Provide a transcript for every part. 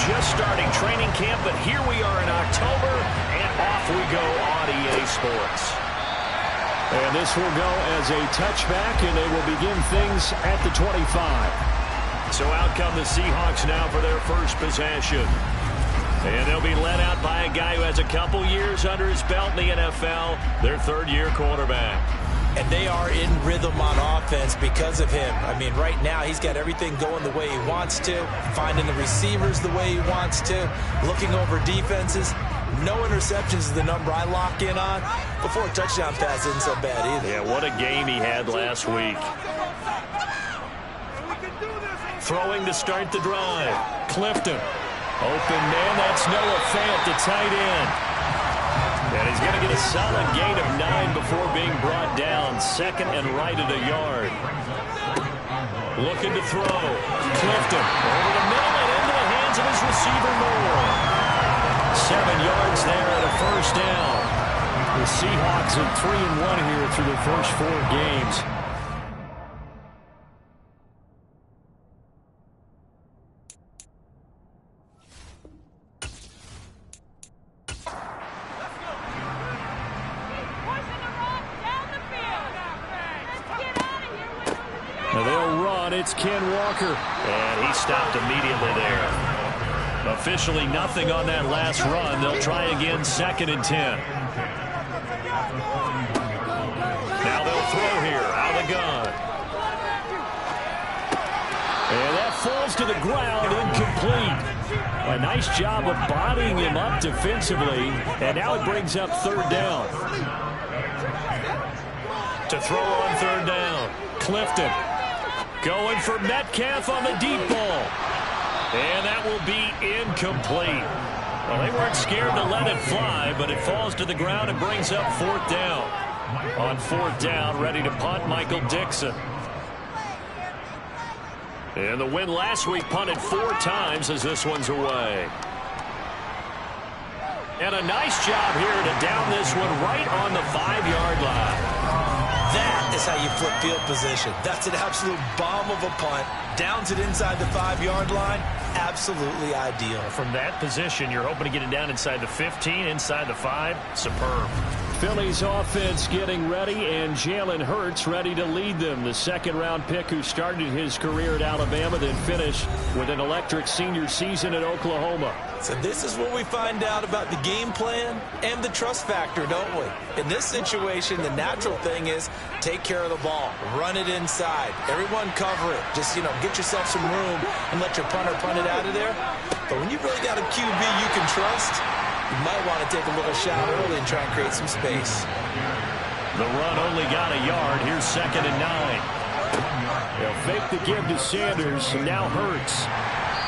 just starting training camp, but here we are in October, and off we go on EA Sports. And this will go as a touchback, and they will begin things at the 25. So out come the Seahawks now for their first possession. And they'll be led out by a guy who has a couple years under his belt in the NFL, their third-year quarterback. And they are in rhythm on offense because of him. I mean, right now, he's got everything going the way he wants to, finding the receivers the way he wants to, looking over defenses. No interceptions is the number I lock in on. Before a touchdown pass isn't so bad either. Yeah, what a game he had last week. Throwing to start the drive. Clifton. Open man, that's Noah Fant, the tight end. And he's going to get a solid gain of 9 before being brought down. Second and right at a yard. Looking to throw. Clifton over the middle and into the hands of his receiver Moore. 7 yards there and a first down. The Seahawks at 3-1 here through the first 4 games. They'll run. It's Ken Walker. And he stopped immediately there. Officially nothing on that last run. They'll try again, 2nd and 10. Now they'll throw here, out of the gun. And that falls to the ground, incomplete. A nice job of bodying him up defensively. And now it brings up 3rd down. To throw on 3rd down, Clifton. Going for Metcalf on the deep ball. And that will be incomplete. Well, they weren't scared to let it fly, but it falls to the ground and brings up 4th down. On 4th down, ready to punt, Michael Dixon. And the win last week punted 4 times as this one's away. And a nice job here to down this one right on the 5-yard line. That is how you flip field position. That's an absolute bomb of a punt. Downs it inside the 5-yard line. Absolutely ideal. From that position, you're hoping to get it down inside the 15, inside the 5. Superb. Philly's offense getting ready, and Jalen Hurts ready to lead them. The 2nd-round pick who started his career at Alabama, then finished with an electric senior season at Oklahoma. So this is what we find out about the game plan and the trust factor, don't we? In this situation, the natural thing is take care of the ball. Run it inside. Everyone cover it. Just, get yourself some room and let your punter punt it out of there. But when you really got a QB you can trust, you might want to take a little shot early and try and create some space. The run only got a yard. Here's 2nd and 9. They'll fake the give to Sanders, and now Hurts.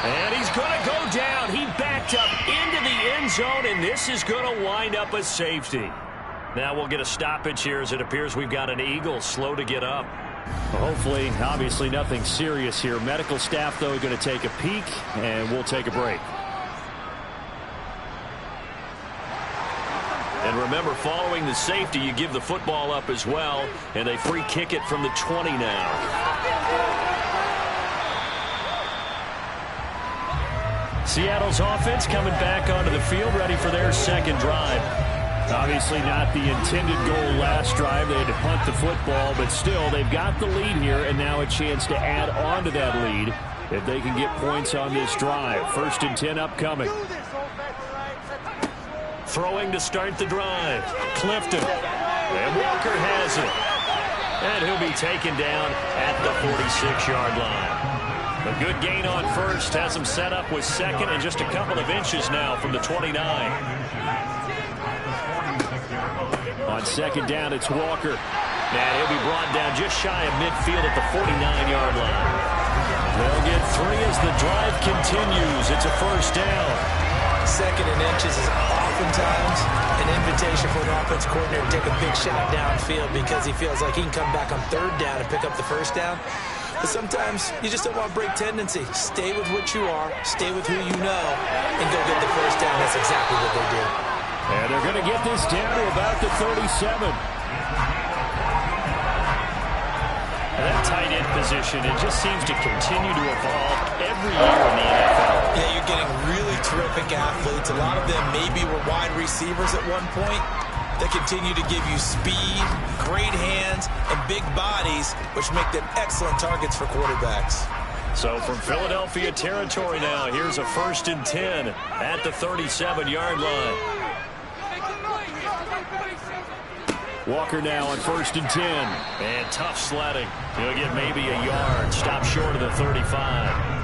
And he's going to go down. He backed up into the end zone, and this is going to wind up a safety. Now we'll get a stoppage here as it appears we've got an Eagle slow to get up. Well, hopefully, obviously nothing serious here. Medical staff, though, going to take a peek, and we'll take a break. And remember, following the safety, you give the football up as well, and they free kick it from the 20 now. Seattle's offense coming back onto the field, ready for their 2nd drive. Obviously not the intended goal last drive. They had to punt the football, but still, they've got the lead here, and now a chance to add on to that lead if they can get points on this drive. 1st and 10 upcoming. Throwing to start the drive. Clifton. And Walker has it. And he'll be taken down at the 46-yard line. A good gain on 1st. Has him set up with 2nd and just a couple of inches now from the 29. On 2nd down, it's Walker. And he'll be brought down just shy of midfield at the 49-yard line. They'll get 3 as the drive continues. It's a 1st down. 2nd and inches is oftentimes an invitation for an offense coordinator to take a big shot downfield because he feels like he can come back on 3rd down and pick up the 1st down. But sometimes you just don't want to break tendency. Stay with what you are, stay with who you know, and go get the 1st down. That's exactly what they did. And they're going to get this down to about the 37. That tight end position, it just seems to continue to evolve every year in the NFL. Yeah, you're getting really terrific athletes. A lot of them maybe were wide receivers at one point. They continue to give you speed, great hands, and big bodies, which make them excellent targets for quarterbacks. So from Philadelphia territory now, here's a 1st and 10 at the 37-yard line. Walker now on 1st and 10. And tough sledding. He'll get maybe a yard. Stop short of the 35.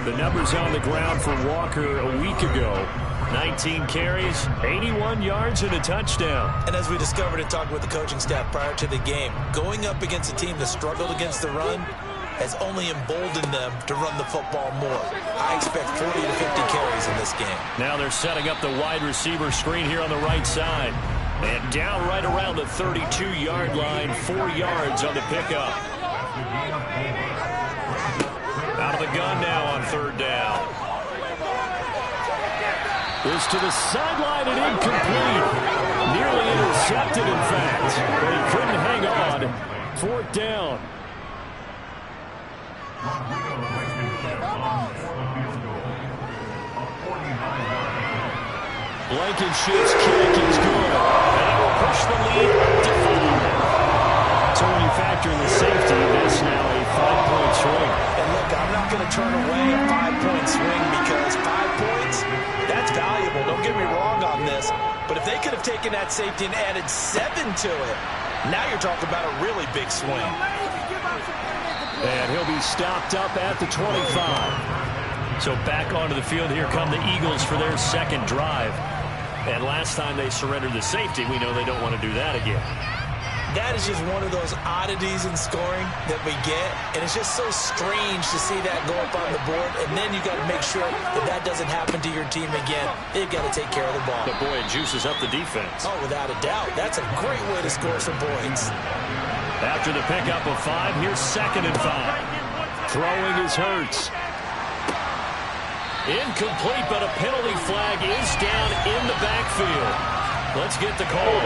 The numbers on the ground for Walker a week ago. 19 carries, 81 yards, and a touchdown. And as we discovered in talking with the coaching staff prior to the game, going up against a team that struggled against the run has only emboldened them to run the football more. I expect 40 to 50 carries in this game. Now they're setting up the wide receiver screen here on the right side. And down right around the 32-yard line, 4 yards on the pickup. Out of the gun now on 3rd down. Is to the sideline and incomplete. Nearly intercepted, in fact. But he couldn't hang on. 4th down. Blankenship's kick is good. And it will push the lead to 5. So when you factor in the safety, that's now a 5-point swing. And look, I'm not going to turn away a 5-point swing because 5 points, that's valuable. Don't get me wrong on this. But if they could have taken that safety and added 7 to it, now you're talking about a really big swing. And he'll be stopped up at the 25. So back onto the field, here come the Eagles for their 2nd drive. And last time they surrendered the safety, we know they don't want to do that again. That is just one of those oddities in scoring that we get. And it's just so strange to see that go up on the board. And then you got to make sure that that doesn't happen to your team again. They've got to take care of the ball. But boy, it juices up the defense. Oh, without a doubt. That's a great way to score some points. After the pickup of 5, here's 2nd and 5. Throwing is Hurts. Incomplete, but a penalty flag is down in the backfield. Let's get the call.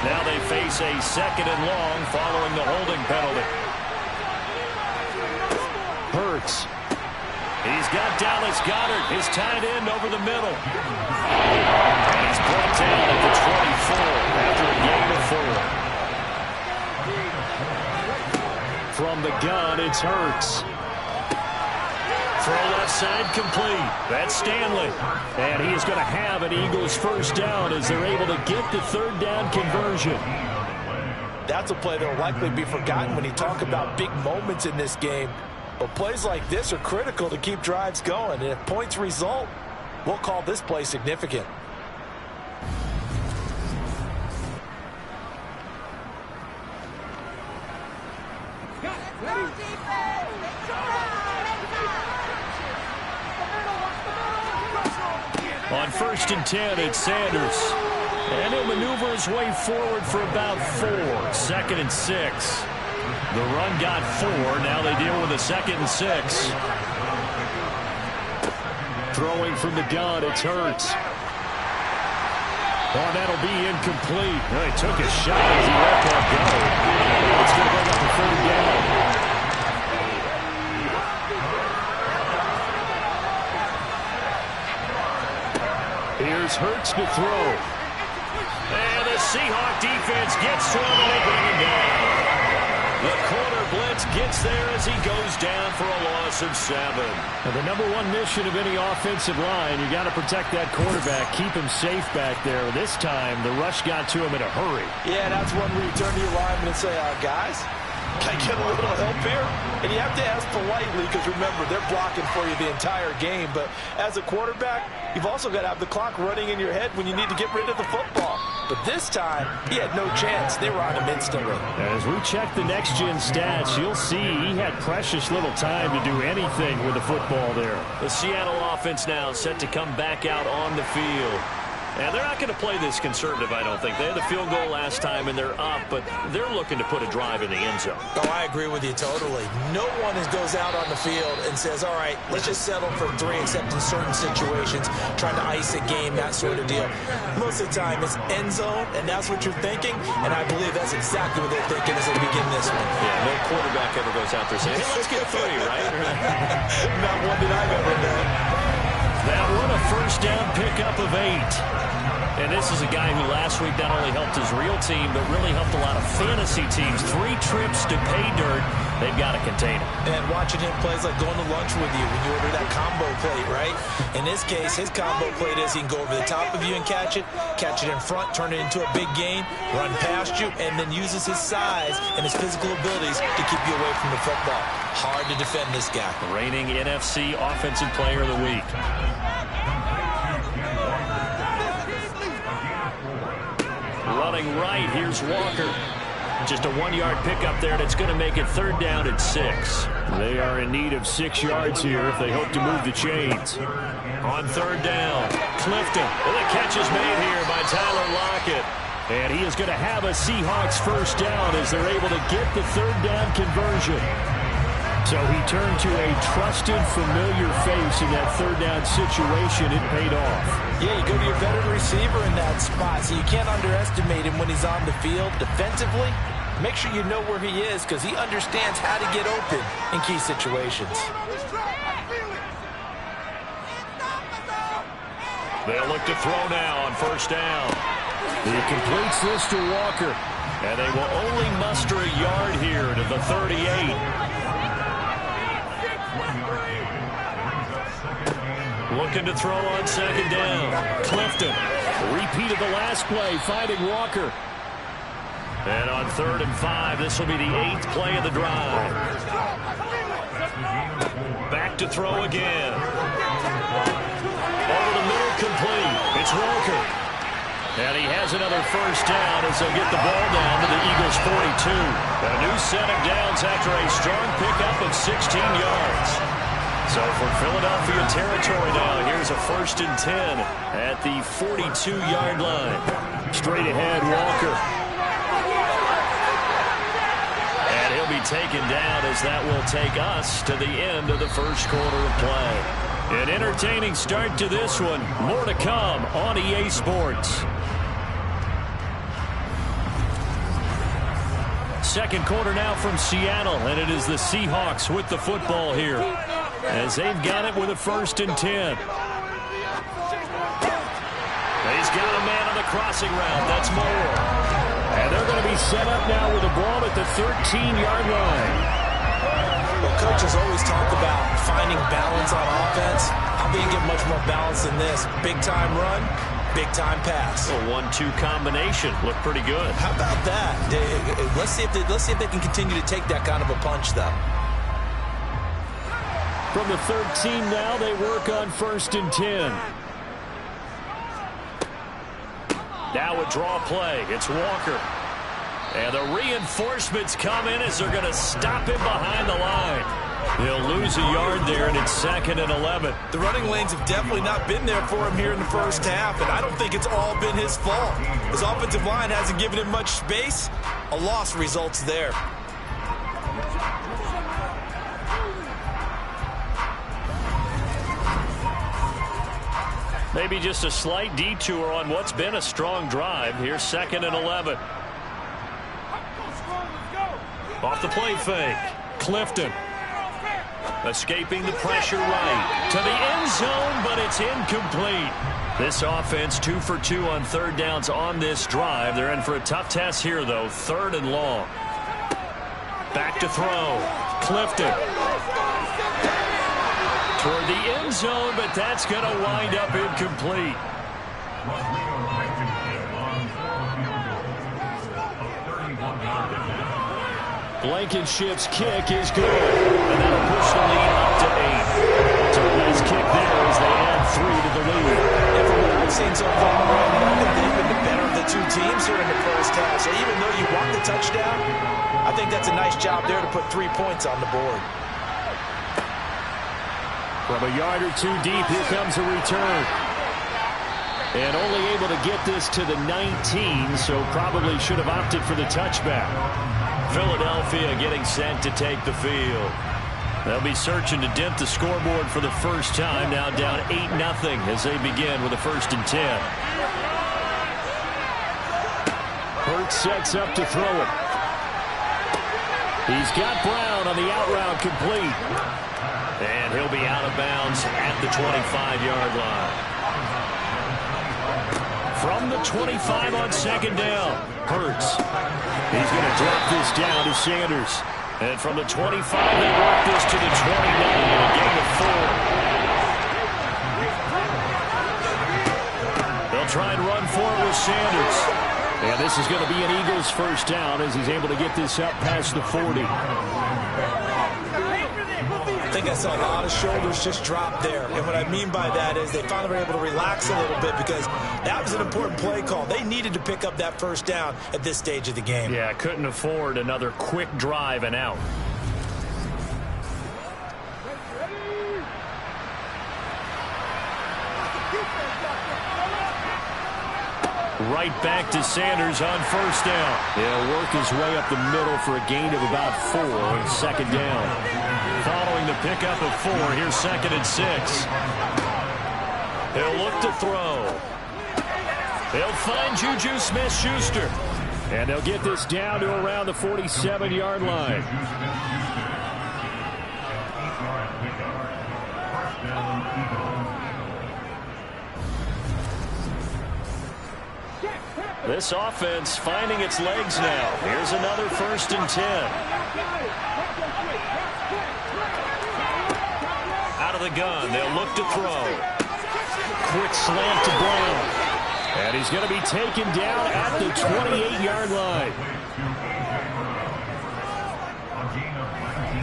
Now they face a 2nd and long following the holding penalty. Hurts. He's got Dallas Goedert, his tight end, over the middle. And he's brought down at the 24 after a gain of 4. From the gun, it's Hurts. Throw left side complete. That's Stanley. And he is going to have an Eagles 1st down as they're able to get the 3rd down conversion. That's a play that will likely be forgotten when you talk about big moments in this game. But plays like this are critical to keep drives going. And if points result, we'll call this play significant. On 1st and 10, it's Sanders. And he'll maneuver his way forward for about 4. 2nd and 6. The run got 4. Now they deal with a 2nd and 6. Throwing from the gun, it's Hurts. Oh, that'll be incomplete. Well, he took a shot as he let that go. It's going to bring up a 3rd down. Here's Hurts to throw. And the Seahawks defense gets to him and they bring him down. The corner blitz gets there as he goes down for a loss of 7. Now, the #1 mission of any offensive line, you got to protect that quarterback, keep him safe back there. This time, the rush got to him in a hurry. Yeah, that's one where you turn to your lineman and say, guys, can I get a little help here? And you have to ask politely because, remember, they're blocking for you the entire game. But as a quarterback, you've also got to have the clock running in your head when you need to get rid of the football. But this time, he had no chance. They were on him instantly. As we check the next-gen stats, you'll see he had precious little time to do anything with the football there. The Seattle offense now set to come back out on the field. And they're not going to play this conservative, I don't think. They had the field goal last time, and they're up, but they're looking to put a drive in the end zone. Oh, I agree with you totally. No one goes out on the field and says, all right, let's just settle for 3, except in certain situations, trying to ice a game, that sort of deal. Most of the time, it's end zone, and that's what you're thinking, and I believe that's exactly what they're thinking as they begin this one. Yeah, no quarterback ever goes out there saying, hey, let's get 3, right? Not one that I've ever met. That one a first down pickup of 8. And this is a guy who last week not only helped his real team, but really helped a lot of fantasy teams. 3 trips to pay dirt. They've got to contain him. And watching him play is like going to lunch with you when you order that combo plate, right? In this case, his combo plate is he can go over the top of you and catch it in front, turn it into a big gain, run past you, and then uses his size and his physical abilities to keep you away from the football. Hard to defend this guy. Reigning NFC Offensive Player of the Week. Running right, here's Walker. Just a 1-yard pickup there, and it's going to make it 3rd down at 6. They are in need of 6 yards here if they hope to move the chains. On 3rd down, Clifton. And the catch is made here by Tyler Lockett. And he is going to have a Seahawks first down as they're able to get the 3rd down conversion. So he turned to a trusted, familiar face in that 3rd down situation. It paid off. Yeah, you go to your veteran receiver in that spot, so you can't underestimate him when he's on the field. Defensively, make sure you know where he is because he understands how to get open in key situations. They'll look to throw now on 1st down. He completes this to Walker. And they will only muster a yard here to the 38. Looking to throw on 2nd down. Clifton. Repeat of the last play, finding Walker. And on 3rd and 5, this will be the 8th play of the drive. Back to throw again. Over the middle, complete. It's Walker. And he has another first down as they'll get the ball down to the Eagles' 42. A new set of downs after a strong pickup of 16 yards. So for Philadelphia territory now, here's a 1st and 10 at the 42-yard line. Straight ahead, Walker. And he'll be taken down as that will take us to the end of the first quarter of play. An entertaining start to this one. More to come on EA Sports. Second quarter now from Seattle, and it is the Seahawks with the football here, as they've got it with a 1st and 10. He's got a man on the crossing route. That's Moore. And they're going to be set up now with the ball at the 13-yard line. Well, coaches always talk about finding balance on offense. How can you get much more balance than this? Big-time run, big-time pass. A 1-2 combination. Looked pretty good. How about that? Let's see if they can continue to take that kind of a punch, though. From the 13 now, they work on 1st and 10. Now a draw play. It's Walker. And the reinforcements come in as they're going to stop him behind the line. He'll lose a yard there, and it's 2nd and 11. The running lanes have definitely not been there for him here in the first half, and I don't think it's all been his fault. His offensive line hasn't given him much space. A loss results there. Maybe just a slight detour on what's been a strong drive. Here's 2nd and 11. Off the play fake. Clifton. Escaping the pressure right. To the end zone, but it's incomplete. This offense 2 for 2 on 3rd downs on this drive. They're in for a tough test here, though. 3rd and long. Back to throw. Clifton. Toward the end zone, but that's going to wind up incomplete. Blankenship's kick is good. And that'll push the lead up to 8. So a nice kick there as they add 3 to the lead. And from what I've seen so far, I think they've been the better of the two teams here in the first half. So even though you want the touchdown, I think that's a nice job there to put 3 points on the board. From a yard or two deep, here comes a return. And only able to get this to the 19, so probably should have opted for the touchback. Philadelphia getting set to take the field. They'll be searching to dent the scoreboard for the first time. Now down 8-0 as they begin with a 1st and 10. Hurts sets up to throw it. He's got Brown on the out route complete. And he'll be out of bounds at the 25-yard line. From the 25 on 2nd down, Hurts. He's going to drop this down to Sanders. And from the 25, they work this to the 29 in a gain of 4. They'll try and run for it with Sanders. And this is going to be an Eagles 1st down as he's able to get this up past the 40. I think I saw a lot of shoulders just drop there. And what I mean by that is they finally were able to relax a little bit because that was an important play call. They needed to pick up that 1st down at this stage of the game. Yeah, couldn't afford another quick drive and out. Right back to Sanders on 1st down. He'll work his way up the middle for a gain of about 4 on 2nd down. Following the pickup of 4, here's 2nd and 6. He'll look to throw. He'll find Juju Smith-Schuster. And they'll get this down to around the 47-yard line. This offense finding its legs now. Here's another 1st and 10. Out of the gun, they'll look to throw. Quick slant to Brown. And he's going to be taken down at the 28-yard line.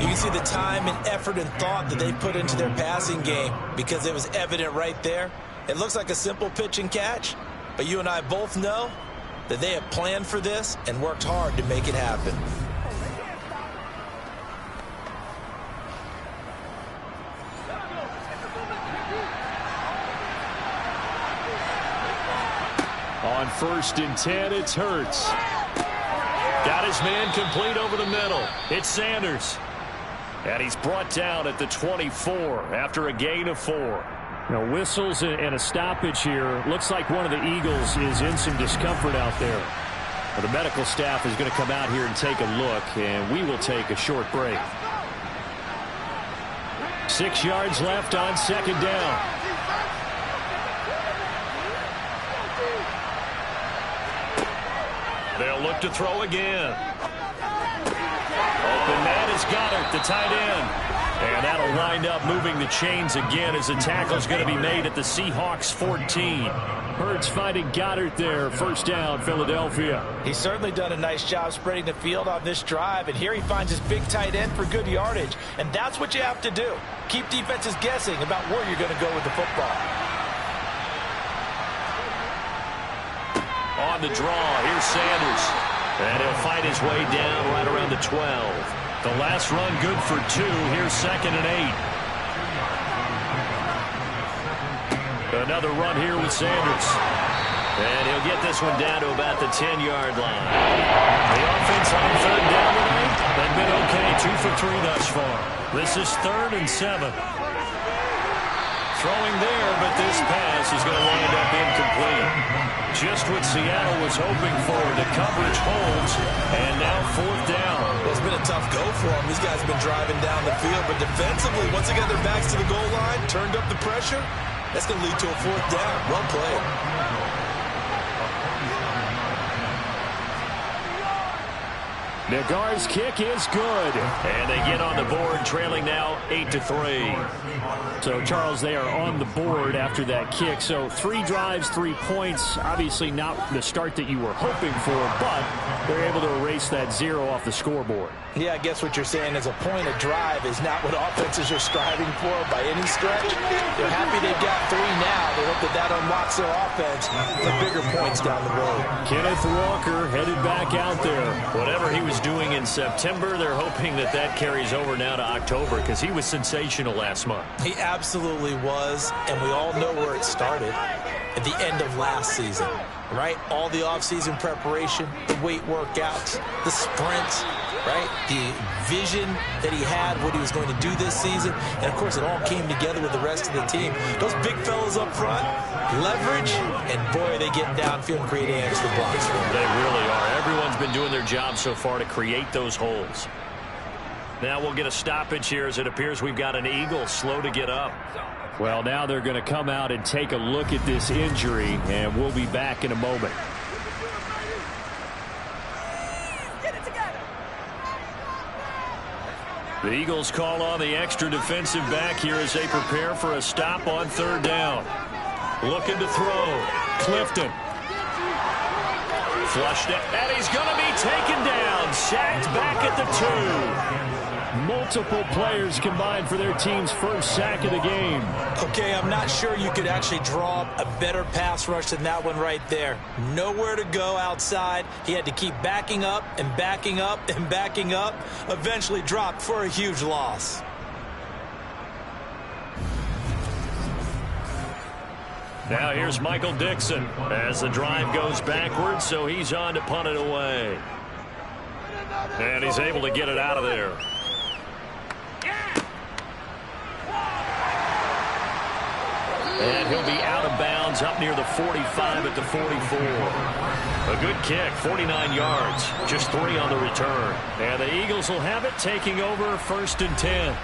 You can see the time and effort and thought that they put into their passing game because it was evident right there. It looks like a simple pitch and catch, but you and I both know that they have planned for this and worked hard to make it happen. On 1st and 10, it's Hurts. Got his man complete over the middle. It's Sanders. And he's brought down at the 24 after a gain of 4. Now, whistles and a stoppage here. Looks like one of the Eagles is in some discomfort out there. Well, the medical staff is going to come out here and take a look, and we will take a short break. 6 yards left on 2nd down. They'll look to throw again. Open man is Goddard, the tight end. And that'll wind up moving the chains again as the tackle's going to be made at the Seahawks 14. Hurts finding Goddard there. 1st down, Philadelphia. He's certainly done a nice job spreading the field on this drive, and here he finds his big tight end for good yardage. And that's what you have to do. Keep defenses guessing about where you're going to go with the football. On the draw, here's Sanders. And he'll fight his way down right around the 12. The last run good for 2. Here's 2nd and 8. Another run here with Sanders. And he'll get this one down to about the 10-yard line. The offense on 3rd down tonight has been okay. 2 for 3 thus far. This is 3rd and 7. Throwing there, but this pass is going to wind up incomplete. Just what Seattle was hoping for. The coverage holds, and now 4th down. Well, it's been a tough go for them. These guys have been driving down the field, but defensively, once they got their backs to the goal line, turned up the pressure, that's going to lead to a 4th down. Well played. Nagar's kick is good. And they get on the board, trailing now 8-3. So, Charles, they are on the board after that kick. So, 3 drives, 3 points. Obviously not the start that you were hoping for, but they're able to erase that 0 off the scoreboard. Yeah, I guess what you're saying is a point of drive is not what offenses are striving for by any stretch. They're happy they've got 3 now. They hope that unlocks their offense for bigger points down the road. Kenneth Walker headed back out there. Whatever he was doing in September, they're hoping that that carries over now to October because he was sensational last month. He absolutely was, and we all know where it started. at the end of last season, right? All the offseason preparation, the weight workouts, the sprints, right? The vision that he had, what he was going to do this season. And, of course, it all came together with the rest of the team. Those big fellas up front, leverage, and, boy, are they getting downfield and creating extra blocks for them. They really are. Everyone's been doing their job so far to create those holes. Now we'll get a stoppage here as it appears we've got an Eagle slow to get up. Well, now they're going to come out and take a look at this injury, and we'll be back in a moment. The Eagles call on the extra defensive back here as they prepare for a stop on third down. Looking to throw. Clifton. Flushed it, and he's going to be taken down. Sacked back at the 2. Multiple players combined for their team's first sack of the game. Okay, I'm not sure you could actually draw up a better pass rush than that one right there. Nowhere to go outside. He had to keep backing up and backing up and backing up. Eventually dropped for a huge loss. Now here's Michael Dixon as the drive goes backwards, so he's on to punt it away. And he's able to get it out of there. And he'll be out of bounds up near the 45 at the 44. A good kick, 49 yards, just 3 on the return. And the Eagles will have it, taking over 1st and 10.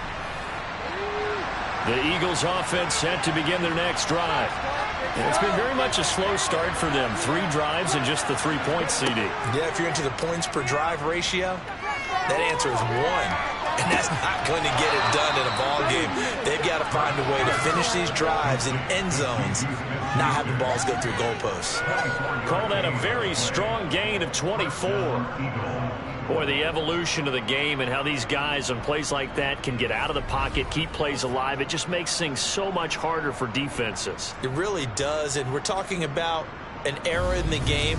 The Eagles offense set to begin their next drive. And it's been very much a slow start for them. 3 drives and just the 3 points, CD. Yeah, if you're into the points per drive ratio, that answer is 1. And that's not going to get it done in a ball game. They've got to find a way to finish these drives in end zones, not having balls go through goalposts. Call that a very strong gain of 24. Boy, the evolution of the game and how these guys on plays like that can get out of the pocket, keep plays alive, it just makes things so much harder for defenses. It really does, and we're talking about an era in the game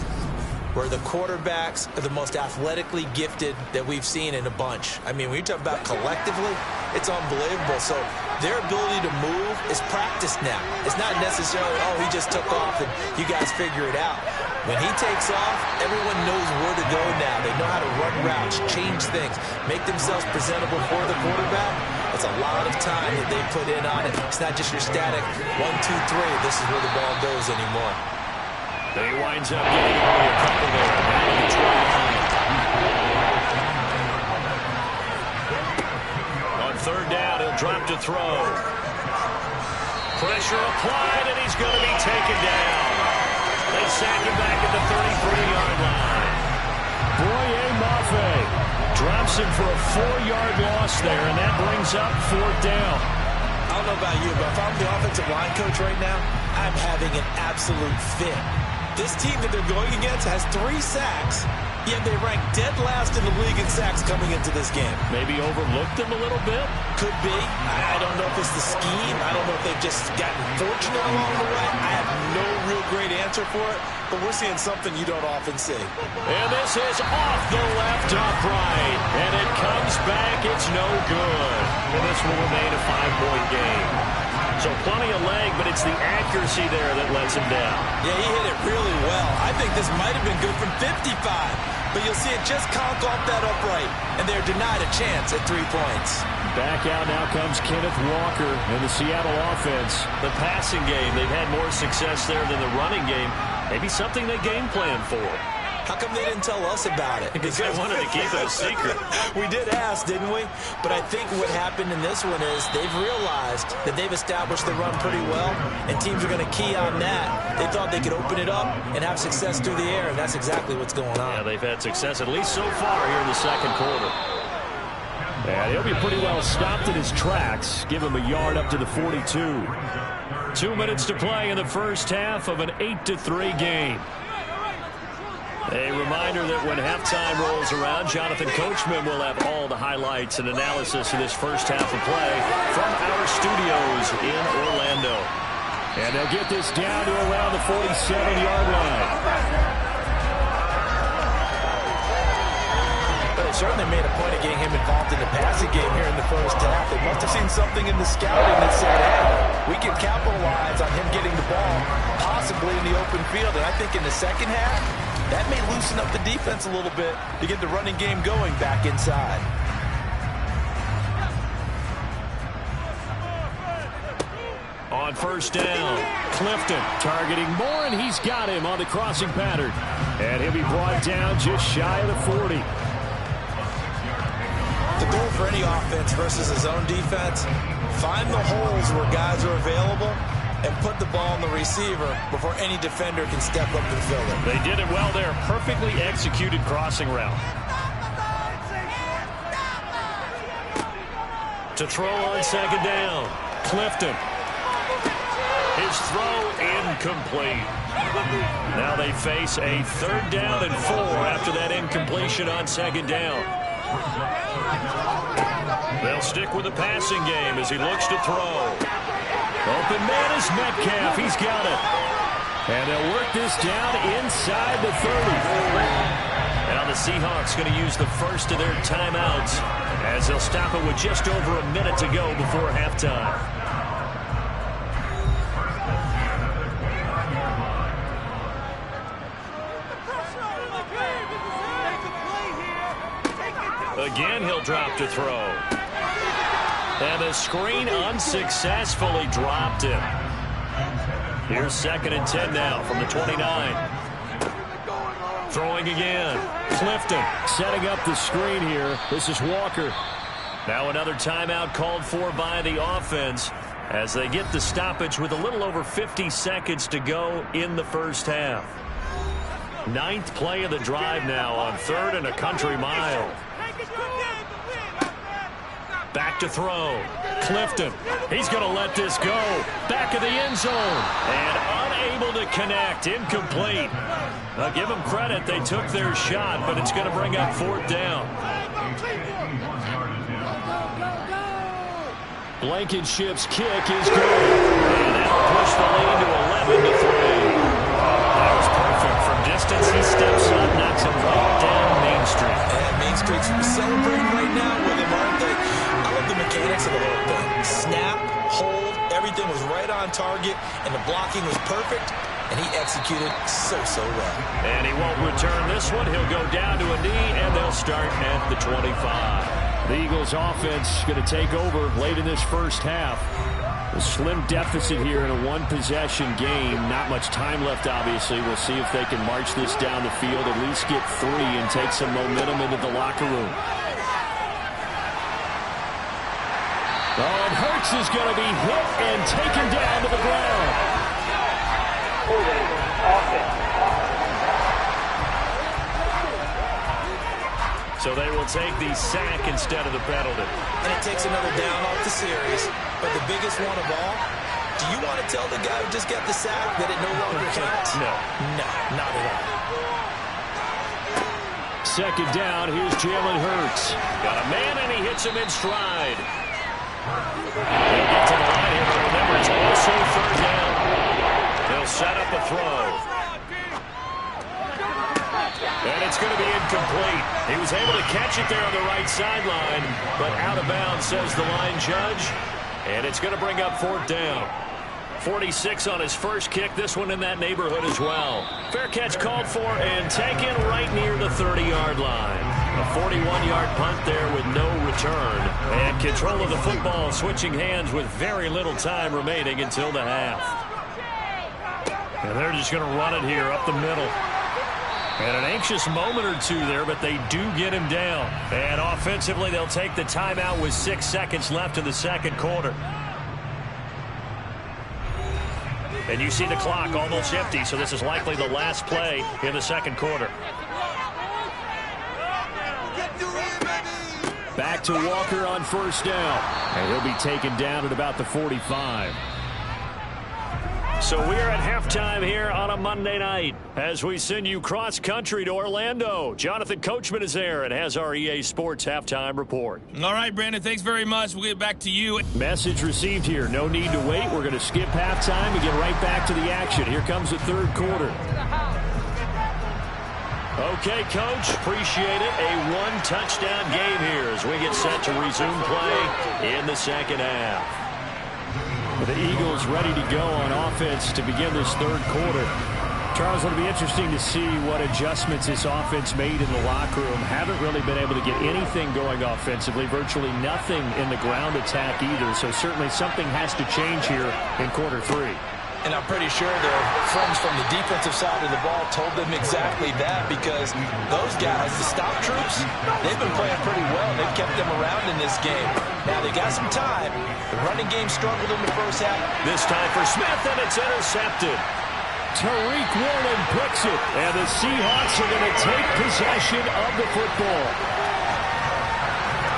where the quarterbacks are the most athletically gifted that we've seen in a bunch. I mean, when you talk about collectively, it's unbelievable. So their ability to move is practiced now. It's not necessarily, oh, he just took off and you guys figure it out. When he takes off, everyone knows where to go now. They know how to run routes, change things, make themselves presentable for the quarterback. It's a lot of time that they put in on it. It's not just your static 1, 2, 3. This is where the ball goes anymore. He winds up getting only a couple there. Now the 29. On third down, he'll drop to throw. Pressure applied, and he's going to be taken down. They sack him back at the 33-yard line. Boye Mafe drops him for a 4-yard loss there, and that brings up 4th down. I don't know about you, but if I'm the offensive line coach right now, I'm having an absolute fit. This team that they're going against has 3 sacks, yet they rank dead last in the league in sacks coming into this game. Maybe overlooked them a little bit? Could be. I don't know if it's the scheme. I don't know if they've just gotten fortunate along the way. I have no real great answer for it, but we're seeing something you don't often see. And this is off the left, upright, and it comes back. It's no good. And this will remain a 5-point game. So plenty of leg, but it's the accuracy there that lets him down. Yeah, he hit it really well. I think this might have been good from 55, but you'll see it just conk off that upright, and they're denied a chance at 3 points. Back out now comes Kenneth Walker in the Seattle offense. The passing game, they've had more success there than the running game. Maybe something they game plan for. How come they didn't tell us about it? Because they wanted to keep it a secret. We did ask, didn't we? But I think what happened in this one is they've realized that they've established the run pretty well, and teams are going to key on that. They thought they could open it up and have success through the air, and that's exactly what's going on. Yeah, they've had success, at least so far here in the second quarter. And he'll be pretty well stopped in his tracks. Give him a yard up to the 42. 2 minutes to play in the first half of an 8-3 game. A reminder that when halftime rolls around, Jonathan Coachman will have all the highlights and analysis of this first half of play from our studios in Orlando. And they'll get this down to around the 47-yard line. They certainly made a point of getting him involved in the passing game here in the first half. They must have seen something in the scouting that said, hey, we can capitalize on him getting the ball, possibly defensively in the open field. And I think in the second half, that may loosen up the defense a little bit to get the running game going back inside. On first down, Clifton targeting Moore, and he's got him on the crossing pattern. And he'll be brought down just shy of the 40. The goal for any offense versus his own defense, find the holes where guys are available and put the ball on the receiver before any defender can step up and fill it. They did it well there. Perfectly executed crossing route. To throw on second down, Clifton. His throw incomplete. Now they face a 3rd down and 4 after that incompletion on second down. They'll stick with the passing game as he looks to throw. Open man is Metcalf. He's got it. And they'll work this down inside the 30. Now the Seahawks going to use the first of their timeouts as they'll stop it with just over a minute to go before halftime. Again, he'll drop to throw. And the screen unsuccessfully dropped him. Here's 2nd and 10 now from the 29. Throwing again. Clifton Setting up the screen here. This is Walker. Now another timeout called for by the offense as they get the stoppage with a little over 50 seconds to go in the first half. 9th play of the drive now on 3rd and a country mile. Back to throw. Clifton. He's going to let this go. Back of the end zone. And unable to connect. Incomplete. Now give them credit. They took their shot, but it's going to bring up 4th down. Blankenship's kick is good. And that'll push the lead to 11-3. That was perfect. From distance, he steps up, knocks him right down Main Street. And Main Street's celebrating right now with him, aren't they? I love the mechanics of the whole thing. Snap, hold, everything was right on target, and the blocking was perfect, and he executed so well. And he won't return this one. He'll go down to a knee, and they'll start at the 25. The Eagles offense going to take over late in this first half. A slim deficit here in a one-possession game. Not much time left, obviously. We'll see if they can march this down the field, at least get 3 and take some momentum into the locker room. Oh, and Hurts is going to be hit and taken down to the ground. So they will take the sack instead of the penalty. And it takes another down off the series. But the biggest one of all, do you want to tell the guy who just got the sack that it no longer counts? No. No, not at all. 2nd down, here's Jalen Hurts. Got a man, and he hits him in stride. He'll get to the line here, but remember, it's also 3rd down. They'll set up a throw. And it's going to be incomplete. He was able to catch it there on the right sideline, but out of bounds, says the line judge. And it's going to bring up 4th down. 46 on his first kick. This one in that neighborhood as well. Fair catch called for and taken right near the 30-yard line. A 41-yard punt there with no return. And control of the football switching hands with very little time remaining until the half. And they're just going to run it here up the middle. And an anxious moment or two there, but they do get him down. And offensively, they'll take the timeout with 6 seconds left in the second quarter. And you see the clock almost empty, so this is likely the last play in the second quarter. Back to Walker on first down. And he'll be taken down at about the 45. So we're at halftime here on a Monday night as we send you cross-country to Orlando. Jonathan Coachman is there and has our EA Sports halftime report. All right, Brandon, thanks very much. We'll get back to you. Message received here. No need to wait. We're going to skip halftime and get right back to the action. Here comes the third quarter. Okay, Coach, appreciate it. A one-touchdown game here as we get set to resume play in the second half. The Eagles ready to go on offense to begin this third quarter. Charles, it'll be interesting to see what adjustments this offense made in the locker room. Haven't really been able to get anything going offensively, virtually nothing in the ground attack either. So certainly something has to change here in quarter three. And I'm pretty sure their friends from the defensive side of the ball told them exactly that, because those guys, the stop troops, they've been playing pretty well. They've kept them around in this game. Now they got some time. The running game struggled in the first half. This time for Smith, and it's intercepted. Tariq Woolen picks it, and the Seahawks are going to take possession of the football.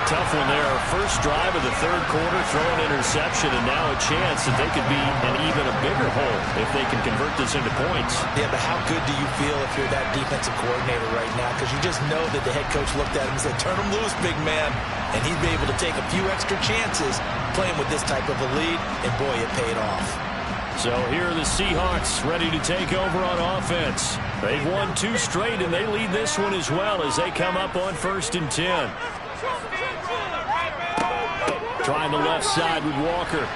Tough one there. First drive of the third quarter, throw an interception, and now a chance that they could be in even a bigger hole if they can convert this into points. Yeah, but how good do you feel if you're that defensive coordinator right now? Because you just know that the head coach looked at him and said, turn him loose, big man. And he'd be able to take a few extra chances playing with this type of a lead, and boy, it paid off. So here are the Seahawks ready to take over on offense. They've won 2 straight, and they lead this one as well as they come up on 1st and 10. Trying the left side with Walker.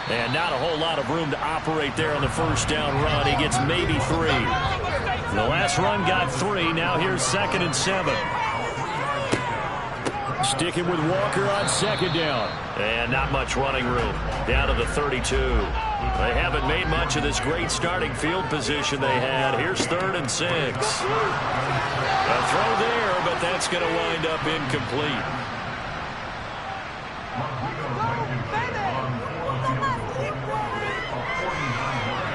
And not a whole lot of room to operate there on the first down run. He gets maybe 3. The last run got 3. Now here's 2nd and 7. Sticking with Walker on 2nd down. And not much running room. Down to the 32. They haven't made much of this great starting field position they had. Here's 3rd and 6. A throw there, but that's going to wind up incomplete.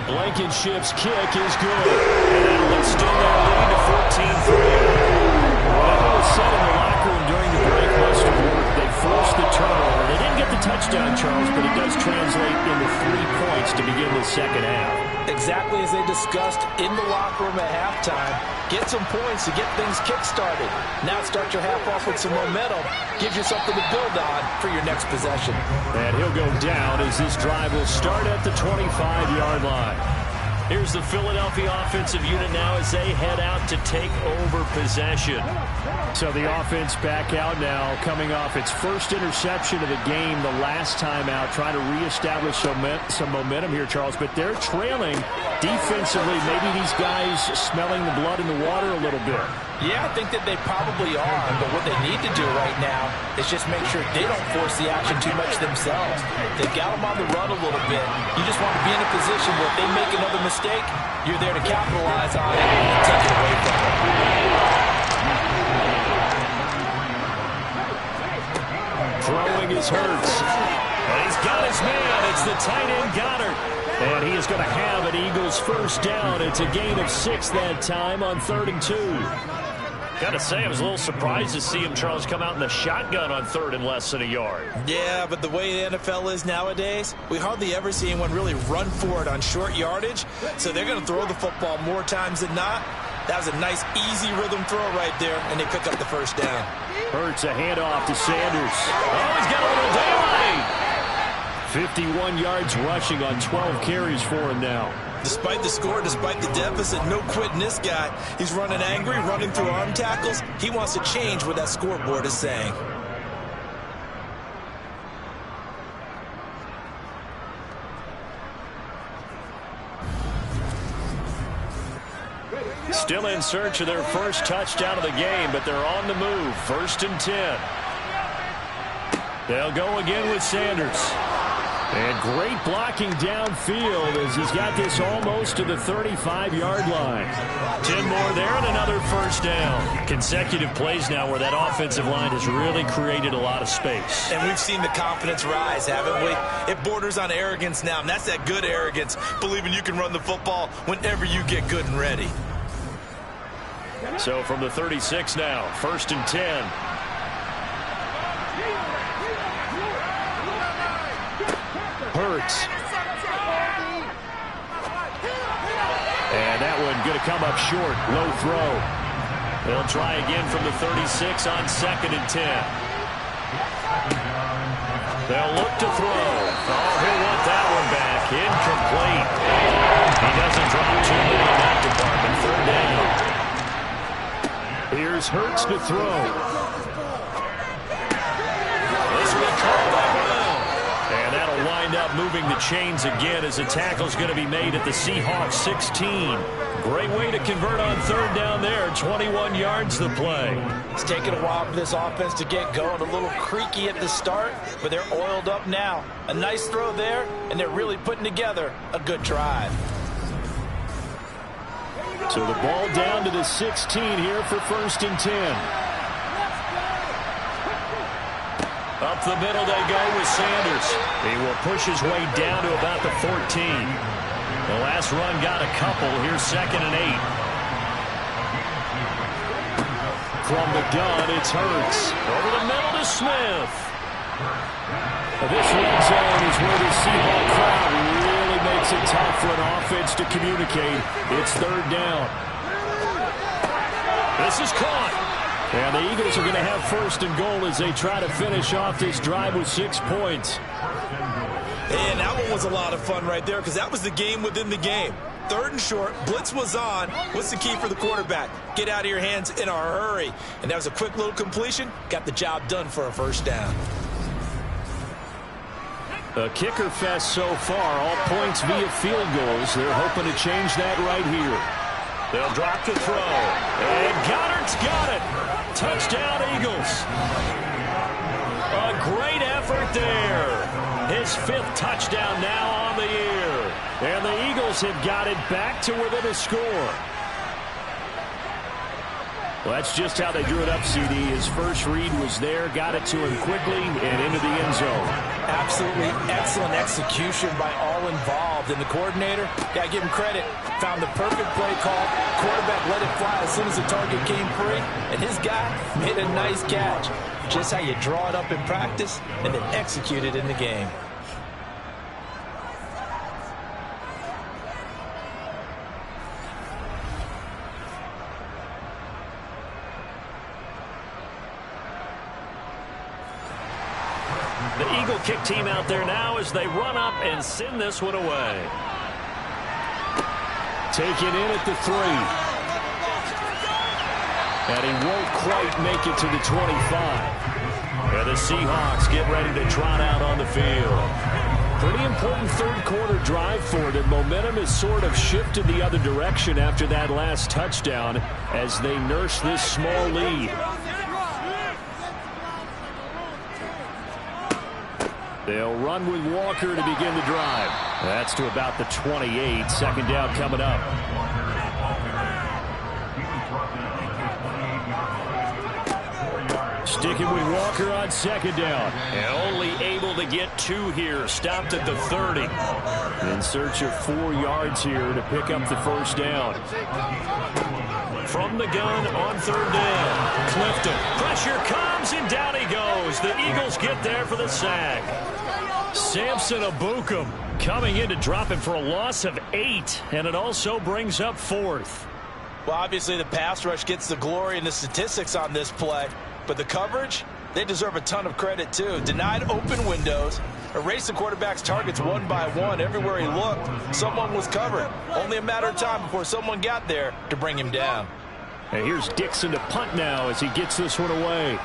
Blankenship's kick is good. And that'll extend their lead to 14-3. Whatever was said in the locker room during the break must have worked. They forced the turnover. They didn't get the touchdown, Charles, but it does translate into 3 points to begin the second half. Exactly as they discussed in the locker room at halftime. Get some points to get things kick-started. Now start your half off with some momentum. Gives you something to build on for your next possession. And he'll go down as this drive will start at the 25-yard line. Here's the Philadelphia offensive unit now as they head out to take over possession. So the offense back out now, coming off its first interception of the game the last time out, trying to reestablish some momentum here, Charles. But they're trailing defensively. Maybe these guys smelling the blood in the water a little bit. Yeah, I think that they probably are, but what they need to do right now is just make sure they don't force the action too much themselves. They've got them on the run a little bit. You just want to be in a position where if they make another mistake, you're there to capitalize on it and take it away from them. Throwing is Hurts. And he's got his man. It's the tight end Goddard. And he is going to have an Eagles first down. It's a gain of 6 that time on 3rd and 2. Got to say, I was a little surprised to see him, Charles, come out in the shotgun on 3rd and less than a yard. Yeah, but the way the NFL is nowadays, we hardly ever see anyone really run for it on short yardage. So they're going to throw the football more times than not. That was a nice, easy rhythm throw right there, and they pick up the first down. Hurts a handoff to Sanders. Oh, he's got a little daylight. 51 yards rushing on 12 carries for him now. Despite the score, despite the deficit, no quitting this guy. He's running angry, running through arm tackles. He wants to change what that scoreboard is saying. Still in search of their first touchdown of the game, but they're on the move. 1st and 10. They'll go again with Sanders. And great blocking downfield as he's got this almost to the 35-yard line. 10 more there and another first down. Consecutive plays now where that offensive line has really created a lot of space. And we've seen the confidence rise, haven't we? It borders on arrogance now, and that's that good arrogance, believing you can run the football whenever you get good and ready. So from the 36 now, 1st and 10. Hurts. And that one going to come up short. Low throw. They'll try again from the 36 on 2nd and 10. They'll look to throw. Oh, he'll want that one back. Incomplete. He doesn't drop too many in that department. 3rd down. Here's Hurts to throw. This will be called back around. And that'll wind up moving moving the chains again as the tackle's going to be made at the Seahawks 16. Great way to convert on third down there. 21 yards the play. It's taken a while for this offense to get going. A little creaky at the start, but they're oiled up now. A nice throw there, and they're really putting together a good drive. So the ball down to the 16 here for 1st and 10. Up the middle they go with Sanders. He will push his way down to about the 14. The last run got a couple. Here's 2nd and 8. From the gun, it's Hurts. Over the middle to Smith. This red zone is where the Seahawk crowd really makes it tough for an offense to communicate. It's 3rd down. This is caught. And the Eagles are going to have 1st and goal as they try to finish off this drive with 6 points. And that one was a lot of fun right there because that was the game within the game. 3rd and short, blitz was on. What's the key for the quarterback? Get out of your hands in a hurry. And that was a quick little completion. Got the job done for a 1st down. A kicker fest so far, all points via field goals. They're hoping to change that right here. They'll drop to throw. And Goddard's got it. Touchdown, Eagles. A great effort there. His 5th touchdown now on the year. And the Eagles have got it back to within a score. Well, that's just how they drew it up, CD. His first read was there, got it to him quickly, and into the end zone. Absolutely excellent execution by all involved. And the coordinator, got to give him credit, found the perfect play call. Quarterback let it fly as soon as the target came free, and his guy made a nice catch. Just how you draw it up in practice and then execute it in the game. The Eagle kick team out there now as they run up and send this one away. Taken in at the 3. And he won't quite make it to the 25. And the Seahawks get ready to trot out on the field. Pretty important 3rd quarter drive for them. Momentum has sort of shifted the other direction after that last touchdown as they nurse this small lead. They'll run with Walker to begin the drive. That's to about the 28. 2nd down coming up. Sticking with Walker on 2nd down. And only able to get 2 here. Stopped at the 30. In search of 4 yards here to pick up the 1st down. From the gun on 3rd down. Clifton. Pressure comes and down he goes. The Eagles get there for the sack. Samson Abukum coming in to drop him for a loss of 8. And it also brings up 4th. Well, obviously the pass rush gets the glory and the statistics on this play. But the coverage, they deserve a ton of credit too. Denied open windows. Erased the quarterback's targets one by one. Everywhere he looked, someone was covered. Only a matter of time before someone got there to bring him down. And here's Dixon to punt now as he gets this one away.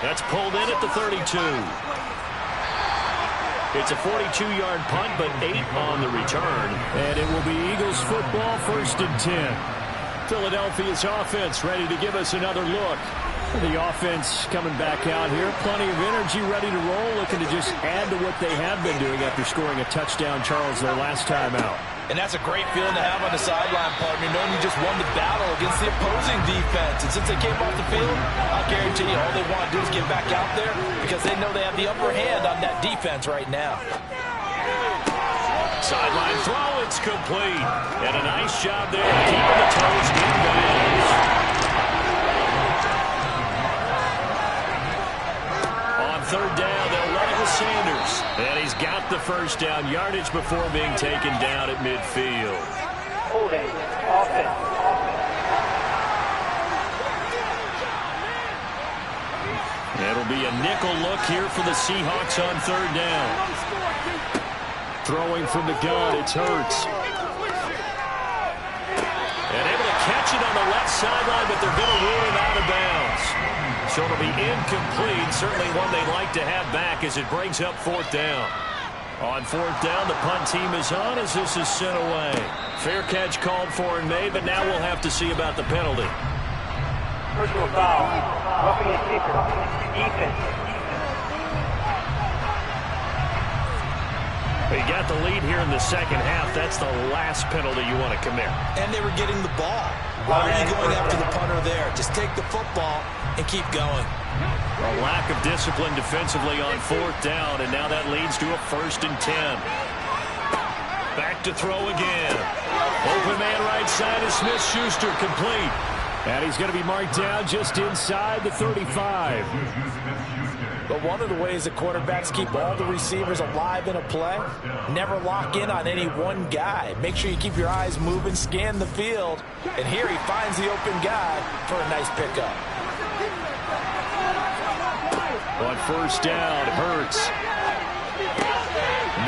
That's pulled in at the 32. It's a 42-yard punt, but 8 on the return. And it will be Eagles football, 1st and 10. Philadelphia's offense ready to give us another look. The offense coming back out here. Plenty of energy, ready to roll, looking to just add to what they have been doing after scoring a touchdown, Charles, their last time out. And that's a great feeling to have on the sideline, partner, knowing you just won the battle against the opposing defense. And since they came off the field, I guarantee you all they want to do is get back out there because they know they have the upper hand on that defense right now. Sideline throw, it's complete. And a nice job there keeping the toes inbounds. On 3rd down, they'll run it with Sanders. And he's got the 1st down yardage before being taken down at midfield. Holding, offense. It'll be a nickel look here for the Seahawks on 3rd down. Throwing from the gun, it's Hurts. And able to catch it on the left sideline, but they're going to rule him out of bounds. So it'll be incomplete. Certainly one they'd like to have back as it brings up 4th down. On fourth down, the punt team is on as this is sent away. Fair catch called for and made, but now we'll have to see about the penalty. Personal foul. Roughing the kicker. Defense. You got the lead here in the second half. That's the last penalty you want to commit. And they were getting the ball. Why are you going after the punter there? Just take the football and keep going. A lack of discipline defensively on fourth down, and now that leads to a 1st and 10. Back to throw again. Open man right side is Smith-Schuster, complete. And he's going to be marked down just inside the 35. But one of the ways that quarterbacks keep all the receivers alive in a play, never lock in on any one guy. Make sure you keep your eyes moving, scan the field. And here he finds the open guy for a nice pickup. On first down, Hurts.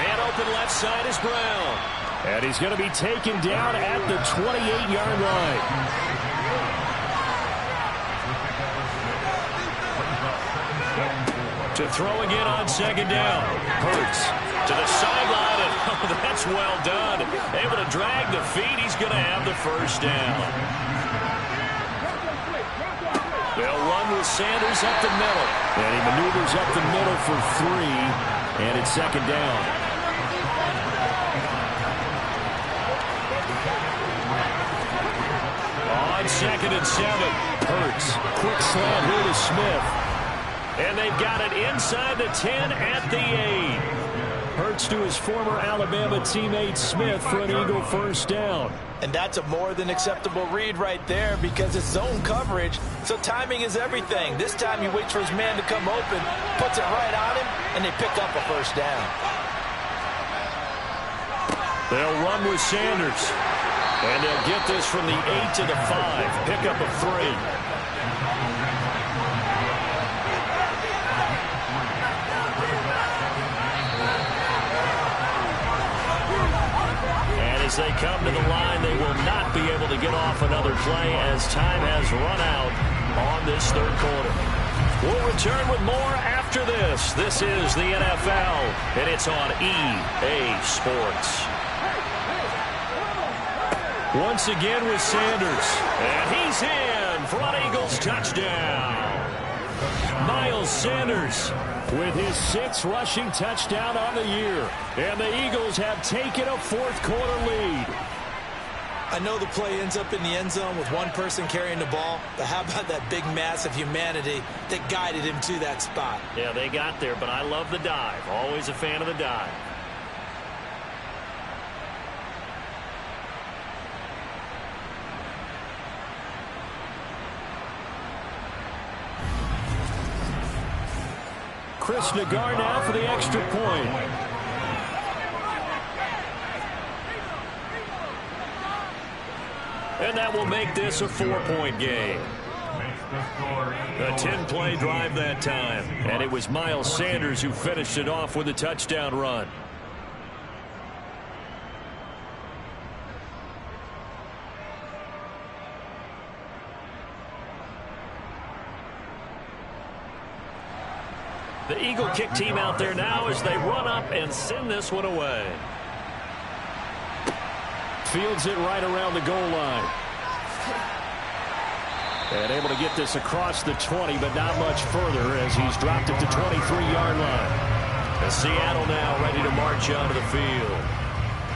Man open left side is Brown. And he's going to be taken down at the 28-yard line. To throw again on second down. Hurts to the sideline, and oh, that's well done. Able to drag the feet. He's going to have the first down. They'll run with Sanders up the middle. And he maneuvers up the middle for 3, and it's second down. On 2nd and 7. Hurts, quick slant here to Smith. And they've got it inside the 10 at the 8. Hurts to his former Alabama teammate Smith for an Eagle first down. And that's a more than acceptable read right there because it's zone coverage, so timing is everything. This time he waits for his man to come open, puts it right on him, and they pick up a first down. They'll run with Sanders. And they'll get this from the 8 to the 5. Pickup of 3. As they come to the line, they will not be able to get off another play as time has run out on this third quarter. We'll return with more after this. This is the NFL, and it's on EA Sports. Once again with Sanders, and he's in for an Eagles touchdown. Miles Sanders with his 6th rushing touchdown on the year. And the Eagles have taken a fourth quarter lead. I know the play ends up in the end zone with one person carrying the ball, but how about that big mass of humanity that guided him to that spot? Yeah, they got there, but I love the dive. Always a fan of the dive. Chris Nagar now for the extra point. And that will make this a 4-point game. A 10-play drive that time. And it was Miles Sanders who finished it off with a touchdown run. The Eagle kick team out there now as they run up and send this one away. Fields it right around the goal line. And able to get this across the 20, but not much further as he's dropped it to 23-yard line. And Seattle now ready to march onto the field.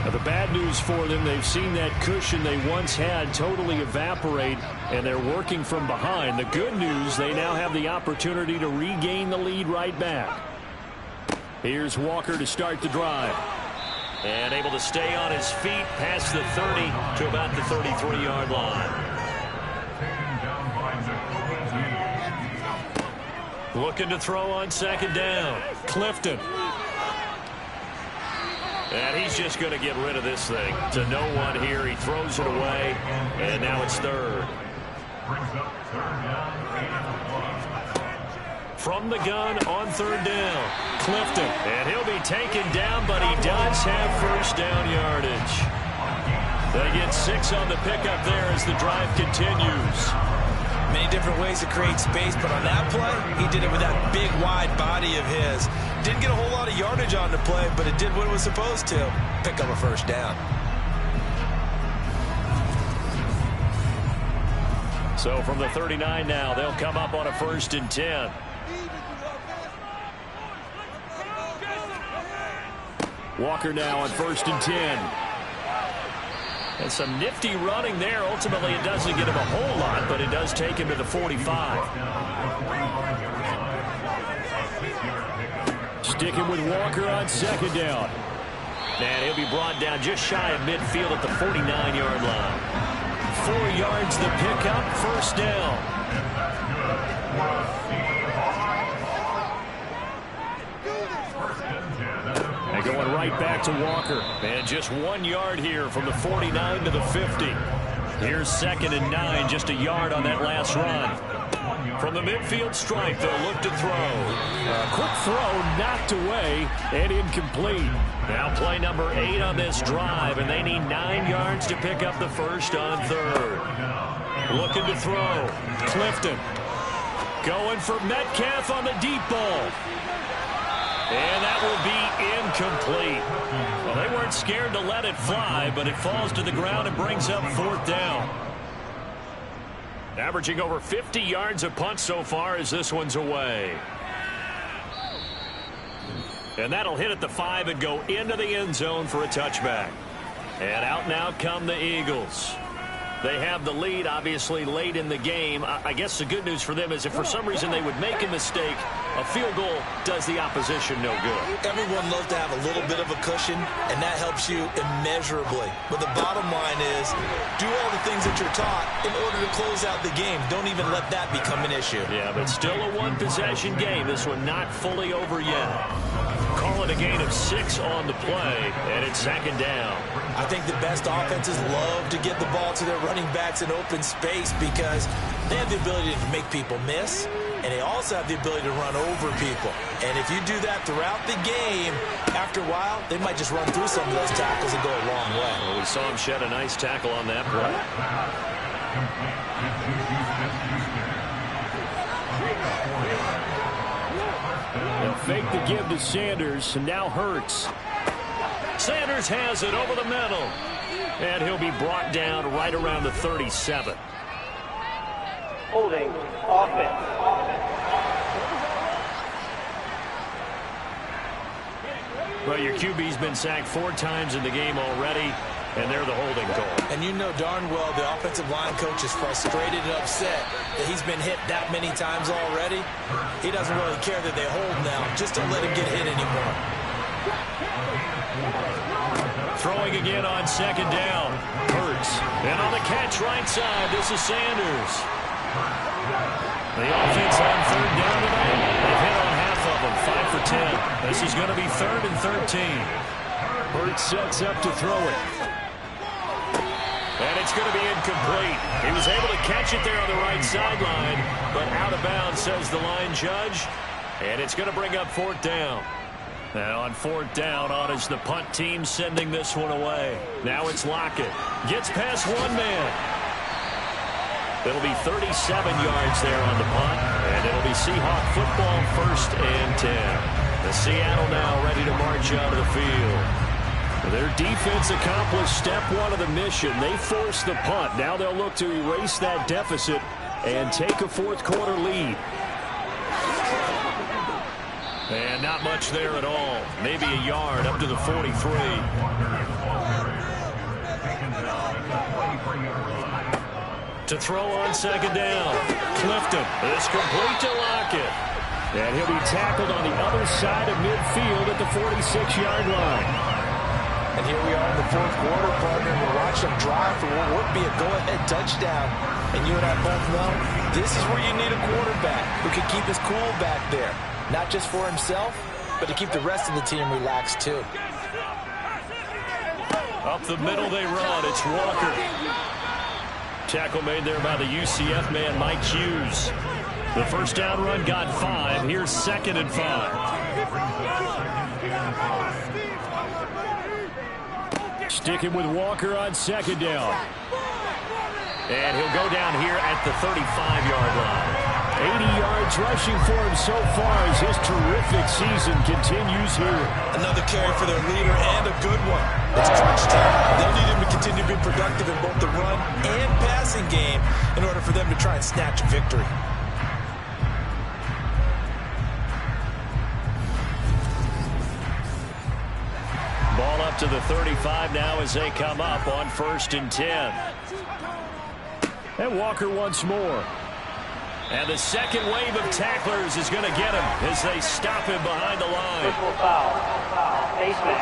Now the bad news for them, they've seen that cushion they once had totally evaporate, and they're working from behind. The good news, they now have the opportunity to regain the lead right back. Here's Walker to start the drive. And able to stay on his feet past the 30 to about the 33-yard line. Looking to throw on second down. Clifton. And he's just going to get rid of this thing. To no one here. He throws it away. And now it's third. From the gun on third down. Clifton. And he'll be taken down, but he does have first down yardage. They get 6 on the pickup there as the drive continues. Many different ways to create space, but on that play, he did it with that big, wide body of his. Didn't get a whole lot of yards. yardage on the play, but it did what it was supposed to. Pick up a first down. So from the 39 now, they'll come up on a 1st and 10. Walker now on 1st and 10. And some nifty running there. Ultimately, it doesn't get him a whole lot, but it does take him to the 45. Sticking with Walker on 2nd down. And he'll be brought down just shy of midfield at the 49-yard line. 4 yards the pickup, 1st down. And going right back to Walker. And just 1 yard here from the 49 to the 50. Here's 2nd and 9, just a yard on that last run. From the midfield stripe, they'll look to throw. A quick throw knocked away and incomplete. Now play number 8 on this drive, and they need 9 yards to pick up the 1st on 3rd. Looking to throw. Clifton. Going for Metcalf on the deep ball. And that will be incomplete. Well, they weren't scared to let it fly, but it falls to the ground and brings up 4th down. Averaging over 50 yards a punt so far as this one's away. And that'll hit at the 5 and go into the end zone for a touchback. And out and out come the Eagles. They have the lead, obviously, late in the game. I guess the good news for them is if for some reason they would make a mistake, a field goal does the opposition no good. Everyone loves to have a little bit of a cushion, and that helps you immeasurably. But the bottom line is, do all the things that you're taught in order to close out the game. Don't even let that become an issue. Yeah, but still a one-possession game. This one not fully over yet. Call it a gain of 6 on the play, and it's 2nd down. I think the best offenses love to get the ball to their running backs in open space because they have the ability to make people miss, and they also have the ability to run over people. And if you do that throughout the game, after a while, they might just run through some of those tackles and go a long way. Well, we saw him shed a nice tackle on that play. They'll fake the give to Sanders, and now Hurts. Sanders has it over the middle. And he'll be brought down right around the 37. Holding offense. Well, your QB's been sacked 4 times in the game already, and they're the holding call. And you know darn well the offensive line coach is frustrated and upset that he's been hit that many times already. He doesn't really care that they hold now. Just don't let him get hit anymore. Throwing again on 2nd down. Hurts. And on the catch right side, this is Sanders. The offense on 3rd down tonight. They've hit on half of them, 5 for 10. This is going to be 3rd and 13. Hurts sets up to throw it. And it's going to be incomplete. He was able to catch it there on the right sideline, but out of bounds, says the line judge. And it's going to bring up 4th down. Now on 4th down, on is the punt team sending this one away. Now it's Lockett. Gets past one man. It'll be 37 yards there on the punt, and it'll be Seahawk football 1st and 10. The Seattle now ready to march out of the field. Their defense accomplished step 1 of the mission. They forced the punt. Now they'll look to erase that deficit and take a 4th quarter lead. And not much there at all. Maybe a yard up to the 43. To throw on 2nd down. Clifton. It's complete to Lockett. And he'll be tackled on the other side of midfield at the 46-yard line. And here we are in the 4th quarter, partner, and we're watching them drive for what would be a go-ahead touchdown. And you and I both know this is where you need a quarterback who can keep his cool back there. Not just for himself, but to keep the rest of the team relaxed, too. Up the middle they run. It's Walker. Tackle made there by the UCF man, Mike Hughes. The 1st down run got 5. Here's 2nd and 5. Sticking with Walker on 2nd down. And he'll go down here at the 35-yard line. 80 yards rushing for him so far as his terrific season continues here. Another carry for their leader and a good one. It's crunch time. They'll need him to continue to be productive in both the run and passing game in order for them to try and snatch a victory. Ball up to the 35 now as they come up on 1st and 10. And Walker once more. And the second wave of tacklers is going to get him as they stop him behind the line. Personal foul. Baseman.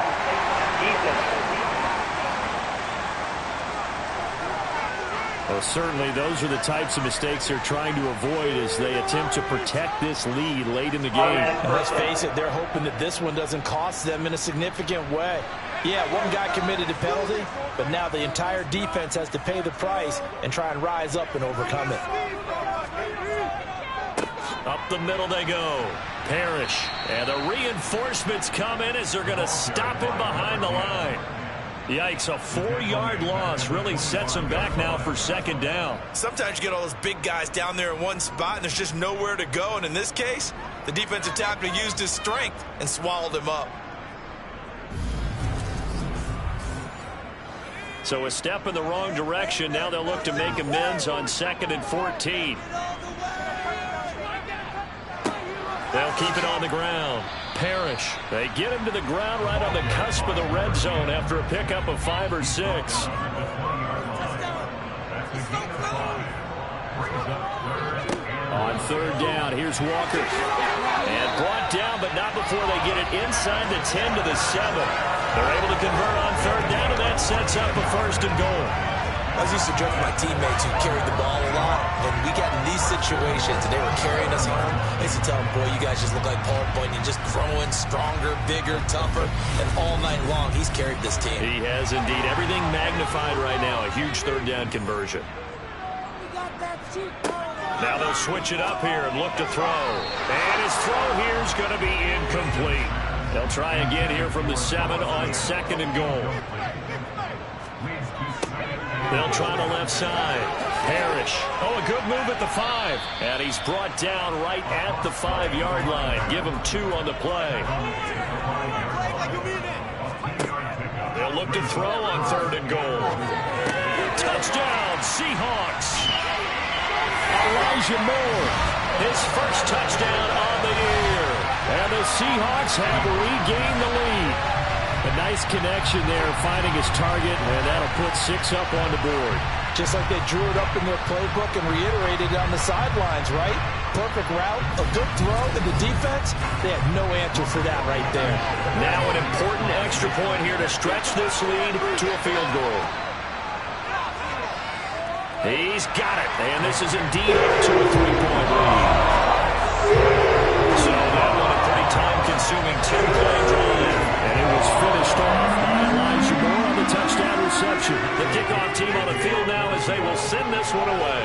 Defense. Well, certainly those are the types of mistakes they're trying to avoid as they attempt to protect this lead late in the game. And let's face it, they're hoping that this one doesn't cost them in a significant way. Yeah, one guy committed a penalty, but now the entire defense has to pay the price and try and rise up and overcome it. Up the middle they go. Parrish. And the reinforcements come in as they're going to stop him behind the line. Yikes, a 4-yard loss really sets him back now for 2nd down. Sometimes you get all those big guys down there in one spot and there's just nowhere to go. And in this case, the defensive tackle used his strength and swallowed him up. So a step in the wrong direction. Now they'll look to make amends on 2nd and 14. They'll keep it on the ground. Parrish. They get him to the ground right on the cusp of the red zone after a pickup of 5 or 6. On 3rd down, here's Walker. And brought down, but not before they get it inside the 10 to the 7. They're able to convert on 3rd down, and that sets up a 1st and goal. I was used to joke with my teammates who carried the ball a lot, and we got in these situations, and they were carrying us home. I used to tell them, boy, you guys just look like Paul Bunyan, just growing stronger, bigger, tougher, and all night long, he's carried this team. He has indeed. Everything magnified right now. A huge 3rd down conversion. Now they'll switch it up here and look to throw. And his throw here is going to be incomplete. They'll try again here from the 7 on 2nd and goal. They'll try the left side. Parrish. Oh, a good move at the 5. And he's brought down right at the 5-yard line. Give him 2 on the play. They'll look to throw on 3rd and goal. Touchdown, Seahawks. Elijah Moore. His first touchdown on the year. And the Seahawks have regained the lead. A nice connection there, finding his target, and that'll put 6 up on the board. Just like they drew it up in their playbook and reiterated it on the sidelines, right? Perfect route, a good throw, and the defense, they had no answer for that right there. Now an important extra point here to stretch this lead to a field goal. He's got it, and this is indeed to a 3-point lead. So that one a pretty time-consuming 10-play drive. And it was finished off by Elijah Moore on the touchdown reception. The kickoff team on the field now as they will send this one away.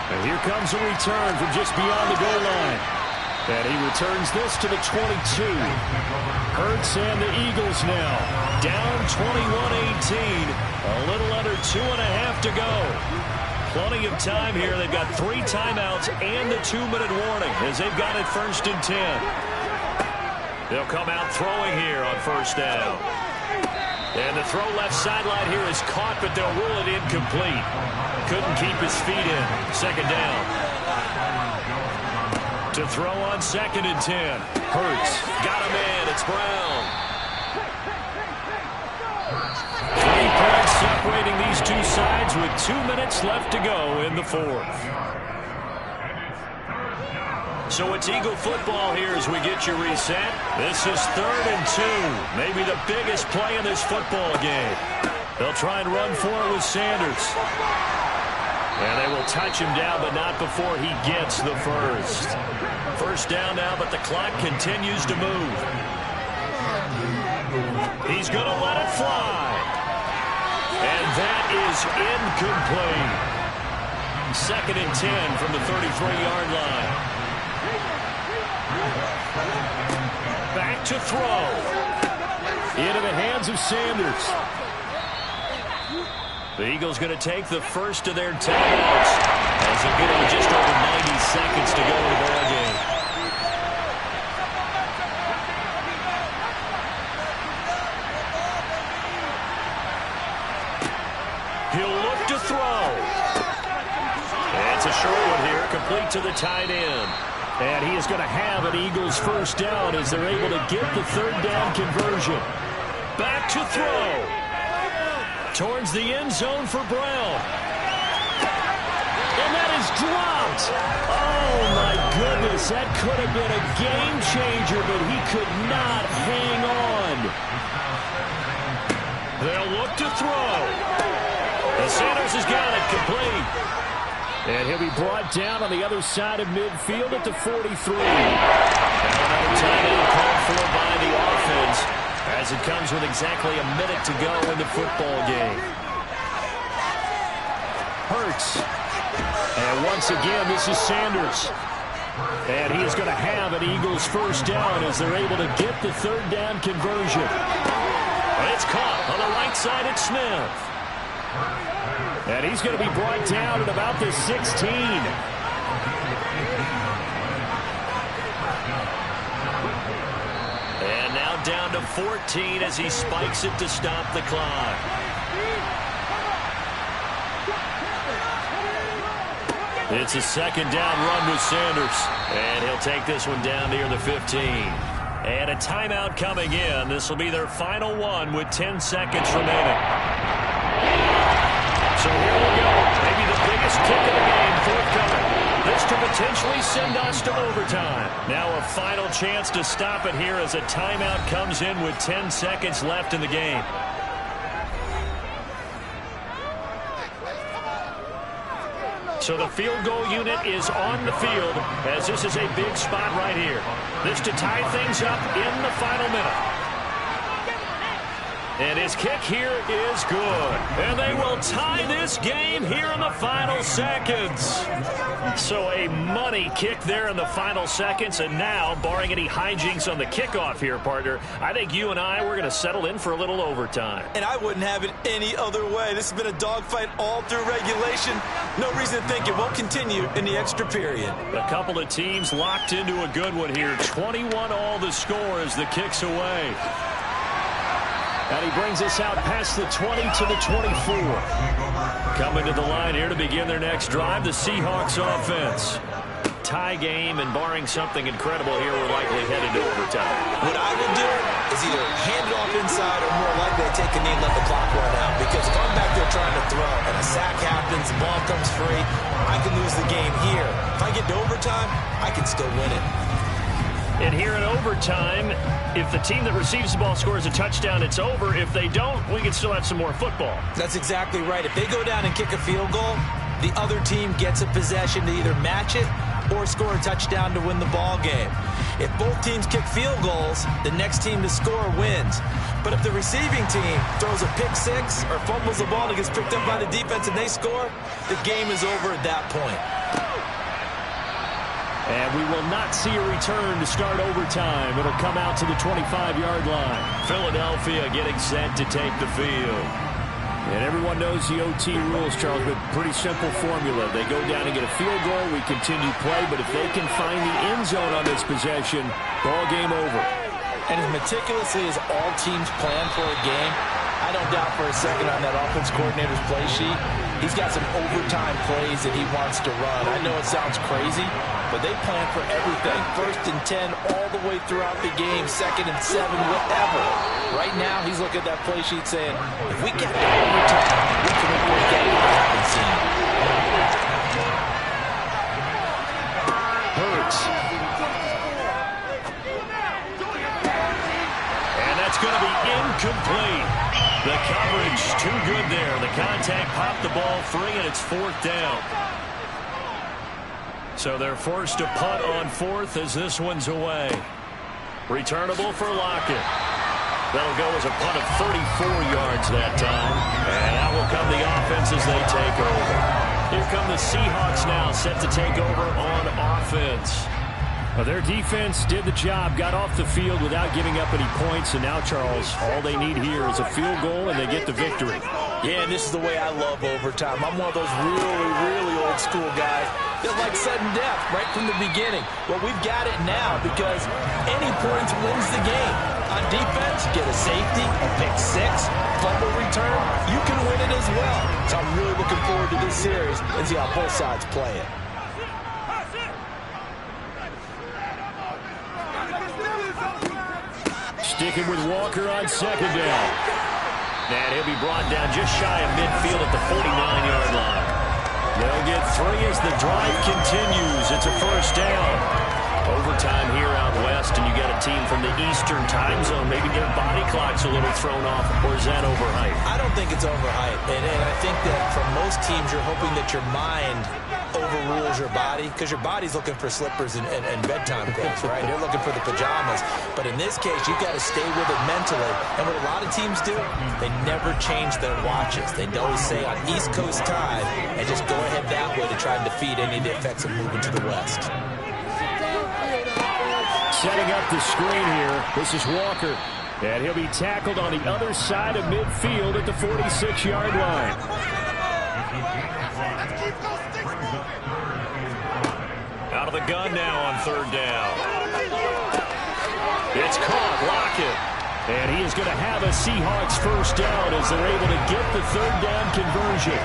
And here comes a return from just beyond the goal line. And he returns this to the 22. Hurts and the Eagles now down 21-18. A little under 2.5 to go. Plenty of time here. They've got 3 timeouts and the 2-minute warning as they've got it 1st and 10. They'll come out throwing here on 1st down. And the throw left sideline here is caught, but they'll rule it incomplete. Couldn't keep his feet in. 2nd down. To throw on 2nd and 10. Hurts. Got him in. It's Brown. 3 points separating these two sides with 2 minutes left to go in the 4th. So it's Eagle football here as we get you reset. This is 3rd and 2. Maybe the biggest play in this football game. They'll try and run for it with Sanders. And they will touch him down, but not before he gets the first. 1st down now, but the clock continues to move. He's going to let it fly. And that is incomplete. 2nd and 10 from the 33-yard line. Back to throw. Into the hands of Sanders. The Eagles going to take the first of their timeouts as they get with just over 90 seconds to go in the ball game. He'll look to throw. It's a short one here, complete to the tight end. And he is going to have an Eagles first down as they're able to get the third down conversion. Back to throw. Towards the end zone for Brown. And that is dropped. Oh, my goodness. That could have been a game changer, but he could not hang on. They'll look to throw. And Sanders has got it complete. And he'll be brought down on the other side of midfield at the 43. Now another timeout called for by the offense as it comes with exactly a minute to go in the football game. Hurts. And once again, this is Sanders. And he is going to have an Eagles first down as they're able to get the third down conversion. It's caught on the right side at Smith. And he's going to be brought down at about the 16. And now down to 14 as he spikes it to stop the clock. It's a second down run with Sanders. And he'll take this one down near the 15. And a timeout coming in. This will be their final one with 10 seconds remaining. So here we go. Maybe the biggest kick of the game forthcoming. This to potentially send us to overtime. Now a final chance to stop it here as a timeout comes in with 10 seconds left in the game. So the field goal unit is on the field as this is a big spot right here. This to tie things up in the final minute. And his kick here is good. And they will tie this game here in the final seconds. So a money kick there in the final seconds. And now, barring any hijinks on the kickoff here, partner, I think you and I, we're going to settle in for a little overtime. And I wouldn't have it any other way. This has been a dogfight all through regulation. No reason to think it won't continue in the extra period. A couple of teams locked into a good one here. 21-all the score as the kick's away. And he brings us out past the 20 to the 24. Coming to the line here to begin their next drive, the Seahawks offense. Tie game, and barring something incredible here, we're likely headed to overtime. What I would do is either hand it off inside or more likely to take a knee and let the clock run out. Because if I'm back there trying to throw and a sack happens, the ball comes free, I can lose the game here. If I get to overtime, I can still win it. And here in overtime, if the team that receives the ball scores a touchdown, it's over. If they don't, we can still have some more football. That's exactly right. If they go down and kick a field goal, the other team gets a possession to either match it or score a touchdown to win the ball game. If both teams kick field goals, the next team to score wins. But if the receiving team throws a pick six or fumbles the ball and gets picked up by the defense and they score, the game is over at that point. And we will not see a return to start overtime. It'll come out to the 25-yard line. Philadelphia getting set to take the field. And everyone knows the OT rules, Charles, but pretty simple formula. They go down and get a field goal, we continue play, but if they can find the end zone on this possession, ball game over. And as meticulously as all teams plan for a game, I don't doubt for a second on that offense coordinator's play sheet, he's got some overtime plays that he wants to run. I know it sounds crazy, but they plan for everything. 1st and 10 all the way throughout the game, 2nd and 7, whatever. Right now, he's looking at that play sheet saying, if we get to overtime, we can break out what I haven't seen. Hurts. And that's going to be incomplete. The coverage too good there. The contact popped the ball free, and it's 4th down. So they're forced to punt on 4th as this one's away. Returnable for Lockett. That'll go as a punt of 34 yards that time. And out will come the offense as they take over. Here come the Seahawks now, set to take over on offense. Well, their defense did the job, got off the field without giving up any points, and now, Charles, all they need here is a field goal, and they get the victory. Yeah, and this is the way I love overtime. I'm one of those really, really old school guys that like sudden death right from the beginning. Well, we've got it now because any points wins the game. On defense, get a safety, a pick six, fumble return, you can win it as well. So I'm really looking forward to this series and see how both sides play it. Sticking with Walker on second down. And he'll be brought down just shy of midfield at the 49-yard line. They'll get 3 as the drive continues. It's a first down. Overtime here out west, and you got a team from the Eastern time zone. Maybe their body clock's a little thrown off, or is that overhyped? I don't think it's overhyped, and I think that for most teams, you're hoping that your mind overrules your body, because your body's looking for slippers and bedtime clothes, right? You're looking for the pajamas. But in this case, you've got to stay with it mentally. And what a lot of teams do, they never change their watches. They always say on East Coast time, and just go ahead that way to try and defeat any of the effects of moving to the west. Setting up the screen here, this is Walker. And he'll be tackled on the other side of midfield at the 46-yard line. Out of the gun now on third down. It's caught. Lockett. And he is going to have a Seahawks first down as they're able to get the third down conversion.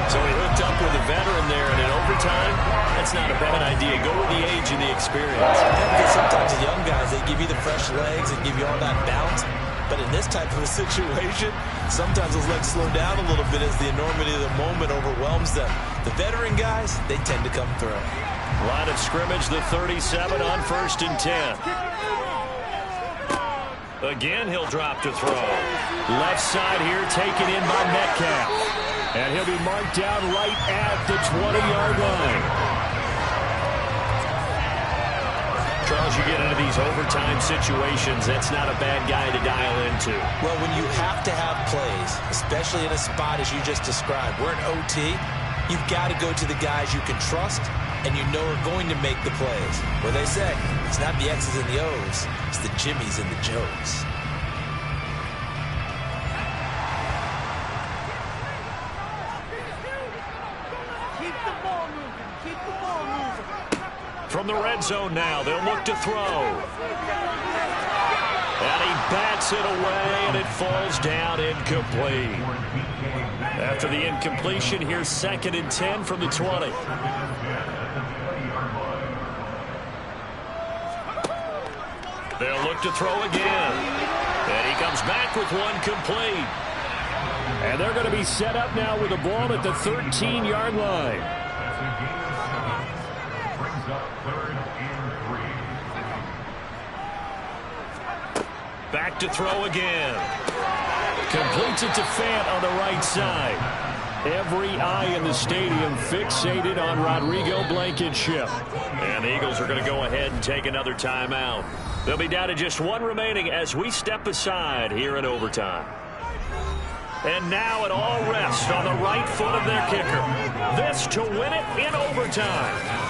So he hooked up with a veteran there, and in overtime, that's not a bad idea. Go with the age and the experience. Yeah, because sometimes the young guys, they give you the fresh legs and give you all that bounce. But in this type of a situation, sometimes those legs slow down a little bit as the enormity of the moment overwhelms them. The veteran guys, they tend to come through. Line of scrimmage, the 37 on 1st and 10. Again, he'll drop to throw. Left side here taken in by Metcalf. And he'll be marked down right at the 20-yard line. Charles, you get into these overtime situations, that's not a bad guy to dial into. Well, when you have to have plays, especially in a spot as you just described, we're in OT, you've got to go to the guys you can trust and you know are going to make the plays. Well, they say, it's not the X's and the O's, it's the Jimmies and the Joes. From the red zone now, they'll look to throw. And he bats it away, and it falls down incomplete. After the incompletion, here's 2nd and 10 from the 20. They'll look to throw again. And he comes back with one complete. And they're going to be set up now with the ball at the 13-yard line. Back to throw again. Completes it to Fant on the right side. Every eye in the stadium fixated on Rodrigo Blankenship. And the Eagles are going to go ahead and take another timeout. They'll be down to just one remaining as we step aside here in overtime. And now it all rests on the right foot of their kicker. This to win it in overtime.